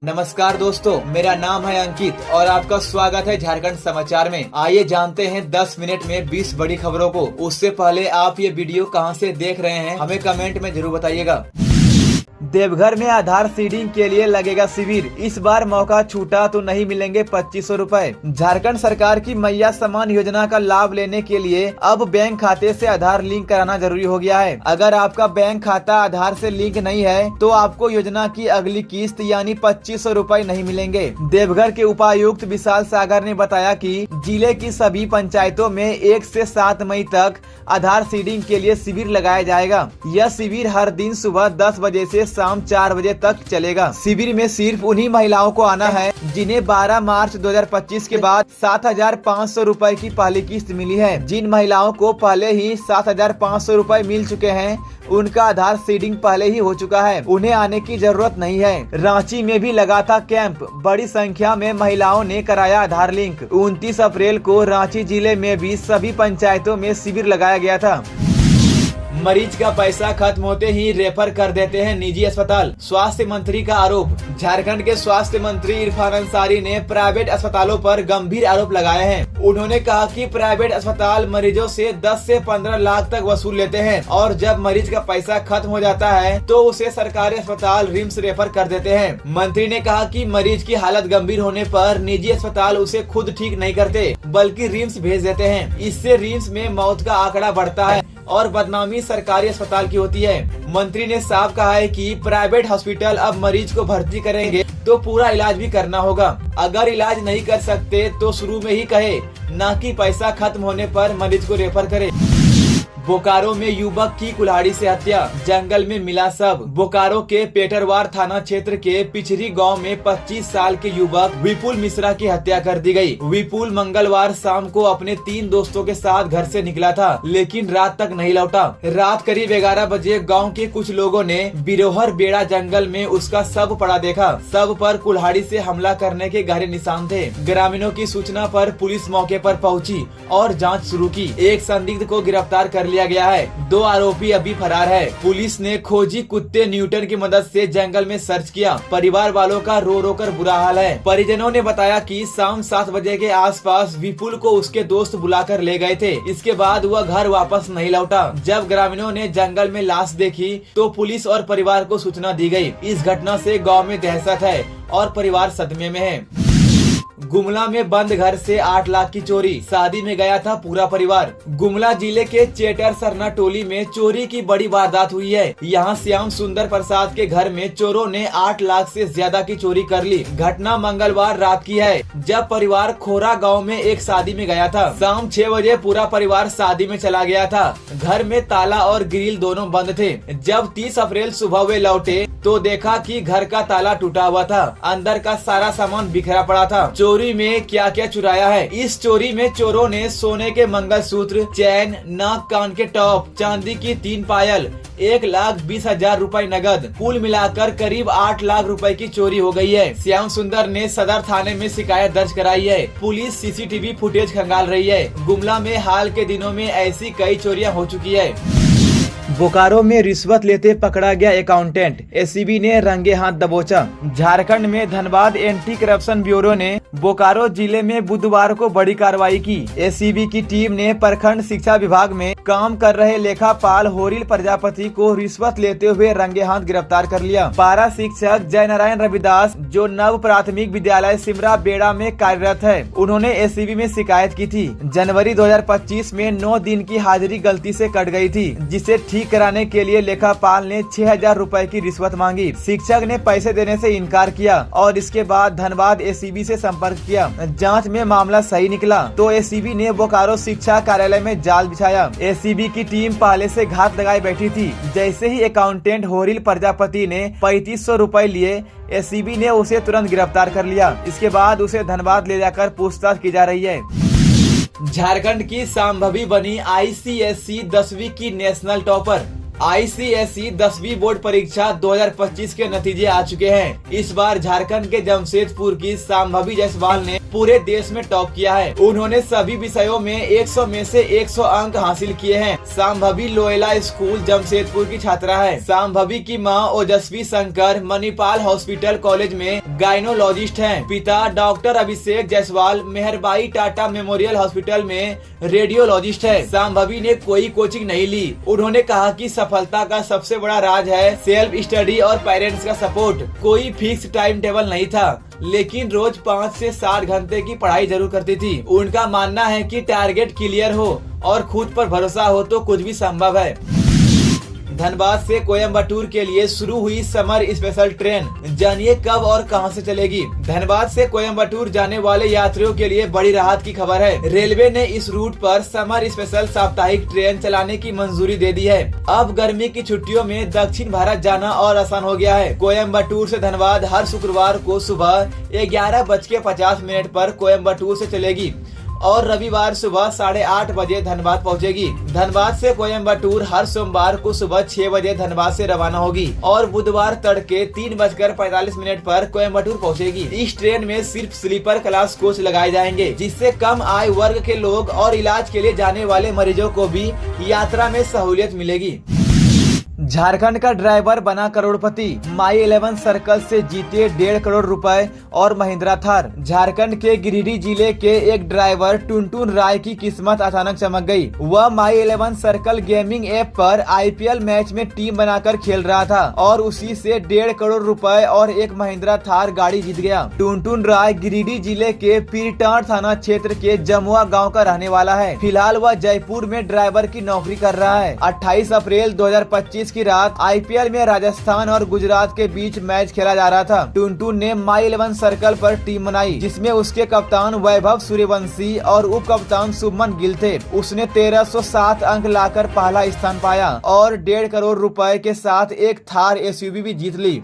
नमस्कार दोस्तों, मेरा नाम है अंकित और आपका स्वागत है झारखंड समाचार में। आइए जानते हैं 10 मिनट में 20 बड़ी खबरों को। उससे पहले आप ये वीडियो कहां से देख रहे हैं हमें कमेंट में जरूर बताइएगा। देवघर में आधार सीडिंग के लिए लगेगा शिविर। इस बार मौका छूटा तो नहीं मिलेंगे 2500 रुपए। झारखंड सरकार की मैया सम्मान योजना का लाभ लेने के लिए अब बैंक खाते से आधार लिंक कराना जरूरी हो गया है। अगर आपका बैंक खाता आधार से लिंक नहीं है तो आपको योजना की अगली किस्त यानी 2500 रुपए नहीं मिलेंगे। देवघर के उपायुक्त विशाल सागर ने बताया कि जिले की सभी पंचायतों में 1 से 7 मई तक आधार सीडिंग के लिए शिविर लगाया जाएगा। यह शिविर हर दिन सुबह 10 बजे से शाम 4 बजे तक चलेगा। शिविर में सिर्फ उन्हीं महिलाओं को आना है जिन्हें 12 मार्च 2025 के बाद 7500 रुपए की पहली किस्त मिली है। जिन महिलाओं को पहले ही 7500 रुपए मिल चुके हैं उनका आधार सीडिंग पहले ही हो चुका है, उन्हें आने की जरूरत नहीं है। रांची में भी लगा था कैंप, बड़ी संख्या में महिलाओं ने कराया आधार लिंक। 29 अप्रैल को रांची जिले में भी सभी पंचायतों में शिविर लगाया गया था। मरीज का पैसा खत्म होते ही रेफर कर देते हैं निजी अस्पताल, स्वास्थ्य मंत्री का आरोप। झारखंड के स्वास्थ्य मंत्री इरफान अंसारी ने प्राइवेट अस्पतालों पर गंभीर आरोप लगाए हैं। उन्होंने कहा कि प्राइवेट अस्पताल मरीजों से 10 से 15 लाख तक वसूल लेते हैं और जब मरीज का पैसा खत्म हो जाता है तो उसे सरकारी अस्पताल रिम्स रेफर कर देते हैं। मंत्री ने कहा कि मरीज की हालत गंभीर होने पर निजी अस्पताल उसे खुद ठीक नहीं करते बल्कि रिम्स भेज देते हैं। इससे रिम्स में मौत का आंकड़ा बढ़ता है और बदनामी सरकारी अस्पताल की होती है। मंत्री ने साफ कहा है कि प्राइवेट हॉस्पिटल अब मरीज को भर्ती करेंगे तो पूरा इलाज भी करना होगा। अगर इलाज नहीं कर सकते तो शुरू में ही कहे, न कि पैसा खत्म होने पर मरीज को रेफर करे। बोकारो में युवक की कुल्हाड़ी से हत्या, जंगल में मिला सब। बोकारो के पेटरवार थाना क्षेत्र के पिछरी गांव में 25 साल के युवक विपुल मिश्रा की हत्या कर दी गई। विपुल मंगलवार शाम को अपने 3 दोस्तों के साथ घर से निकला था लेकिन रात तक नहीं लौटा। रात करीब 11 बजे गांव के कुछ लोगों ने बिरोहर बेड़ा जंगल में उसका शव पड़ा देखा। शव पर कुल्हाड़ी से हमला करने के गहरे निशान थे। ग्रामीणों की सूचना पर पुलिस मौके पर पहुंची और जांच शुरू की। एक संदिग्ध को गिरफ्तार कर लिया गया है। 2 आरोपी अभी फरार है। पुलिस ने खोजी कुत्ते न्यूटन की मदद से जंगल में सर्च किया। परिवार वालों का रो रो कर बुरा हाल है। परिजनों ने बताया कि शाम 7 बजे के आसपास विपुल को उसके दोस्त बुलाकर ले गए थे। इसके बाद वह घर वापस नहीं लौटा। जब ग्रामीणों ने जंगल में लाश देखी तो पुलिस और परिवार को सूचना दी गई। इस घटना से गाँव में दहशत है और परिवार सदमे में है। गुमला में बंद घर से 8 लाख की चोरी, शादी में गया था पूरा परिवार। गुमला जिले के चेटर सरना टोली में चोरी की बड़ी वारदात हुई है। यहाँ श्याम सुंदर प्रसाद के घर में चोरों ने 8 लाख से ज्यादा की चोरी कर ली। घटना मंगलवार रात की है जब परिवार खोरा गांव में एक शादी में गया था। शाम 6 बजे पूरा परिवार शादी में चला गया था। घर में ताला और ग्रिल दोनों बंद थे। जब 30 अप्रैल सुबह वे लौटे तो देखा कि घर का ताला टूटा हुआ था, अंदर का सारा सामान बिखरा पड़ा था। चोरी में क्या क्या चुराया है। इस चोरी में चोरों ने सोने के मंगलसूत्र, चैन, नाक कान के टॉप, चांदी की 3 पायल, 1,20,000 रुपए नगद, कुल मिलाकर करीब 8 लाख रुपए की चोरी हो गई है। श्याम सुंदर ने सदर थाने में शिकायत दर्ज कराई है। पुलिस सीसीटीवी फुटेज खंगाल रही है। गुमला में हाल के दिनों में ऐसी कई चोरियां हो चुकी है। बोकारो में रिश्वत लेते पकड़ा गया अकाउंटेंट, एसीबी ने रंगे हाथ दबोचा। झारखंड में धनबाद एंटी करप्शन ब्यूरो ने बोकारो जिले में बुधवार को बड़ी कार्रवाई की। एसीबी की टीम ने प्रखंड शिक्षा विभाग में काम कर रहे लेखापाल होरिल प्रजापति को रिश्वत लेते हुए रंगे हाथ गिरफ्तार कर लिया। पारा शिक्षक जय नारायण रविदास जो नव प्राथमिक विद्यालय सिमरा बेड़ा में कार्यरत है, उन्होंने एसीबी में शिकायत की थी। जनवरी 2025 में 9 दिन की हाजिरी गलती से कट गई थी, जिसे ठीक कराने के लिए लेखापाल ने 6000 रुपए की रिश्वत मांगी। शिक्षक ने पैसे देने से इनकार किया और इसके बाद धनबाद एसीबी से संपर्क किया। जांच में मामला सही निकला तो एसीबी ने बोकारो शिक्षा कार्यालय में जाल बिछाया। एसीबी की टीम पहले से घात लगाए बैठी थी। जैसे ही अकाउंटेंट होरिल प्रजापति ने 3500 रुपए लिए, एसीबी ने उसे तुरंत गिरफ्तार कर लिया। इसके बाद उसे धनबाद ले जाकर पूछताछ की जा रही है। झारखंड की सांभवी बनी आईसीएसई 10वीं की नेशनल टॉपर। ICSE 10वीं बोर्ड परीक्षा 2025 के नतीजे आ चुके हैं। इस बार झारखंड के जमशेदपुर की शांभवी जायसवाल ने पूरे देश में टॉप किया है। उन्होंने सभी विषयों में 100 में से 100 अंक हासिल किए हैं। शांभवी लोयला स्कूल जमशेदपुर की छात्रा है। शांभवी की मां ओजस्वी शंकर मणिपाल हॉस्पिटल कॉलेज में गायनोलॉजिस्ट हैं। पिता डॉक्टर अभिषेक जायसवाल मेहरबाई टाटा मेमोरियल हॉस्पिटल में रेडियोलॉजिस्ट है। शांभवी ने कोई कोचिंग नहीं ली। उन्होंने कहा कि सफलता का सबसे बड़ा राज है सेल्फ स्टडी और पेरेंट्स का सपोर्ट। कोई फिक्स टाइम टेबल नहीं था, लेकिन रोज 5 से 7 घंटे की पढ़ाई जरूर करती थी। उनका मानना है कि टारगेट क्लियर हो और खुद पर भरोसा हो तो कुछ भी संभव है। धनबाद से कोयम्बटूर के लिए शुरू हुई समर स्पेशल ट्रेन, जानिए कब और कहां से चलेगी। धनबाद से कोयम्बटूर जाने वाले यात्रियों के लिए बड़ी राहत की खबर है। रेलवे ने इस रूट पर समर स्पेशल साप्ताहिक ट्रेन चलाने की मंजूरी दे दी है। अब गर्मी की छुट्टियों में दक्षिण भारत जाना और आसान हो गया है। कोयम्बटूर से धनबाद हर शुक्रवार को सुबह 11:50 पर कोयम्बटूर से चलेगी और रविवार सुबह 8:30 बजे धनबाद पहुंचेगी। धनबाद से कोयम्बटूर हर सोमवार को सुबह 6 बजे धनबाद से रवाना होगी और बुधवार तड़के 3:45 पर कोयम्बटूर पहुंचेगी। इस ट्रेन में सिर्फ स्लीपर क्लास कोच लगाए जाएंगे, जिससे कम आय वर्ग के लोग और इलाज के लिए जाने वाले मरीजों को भी यात्रा में सहूलियत मिलेगी। झारखंड का ड्राइवर बना करोड़पति, माई 11 सर्कल से जीते 1.5 करोड़ रुपए और महिंद्रा थार। झारखंड के गिरिडीह जिले के एक ड्राइवर टुनटुन राय की किस्मत अचानक चमक गई। वह माई 11 सर्कल गेमिंग ऐप पर IPL मैच में टीम बनाकर खेल रहा था और उसी से 1.5 करोड़ रुपए और एक महिंद्रा थार गाड़ी जीत गया। टुनटुन राय गिरिडीह जिले के पीरटांड थाना क्षेत्र के जमुआ गाँव का रहने वाला है। फिलहाल वह जयपुर में ड्राइवर की नौकरी कर रहा है। 28 अप्रैल 2025 की रात IPL में राजस्थान और गुजरात के बीच मैच खेला जा रहा था। टुनटुन ने माई 11 सर्कल पर टीम बनाई, जिसमें उसके कप्तान वैभव सूर्यवंशी और उप कप्तान शुभमन गिल थे। उसने 1307 अंक लाकर पहला स्थान पाया और 1.5 करोड़ रुपए के साथ एक थार SUV भी जीत ली।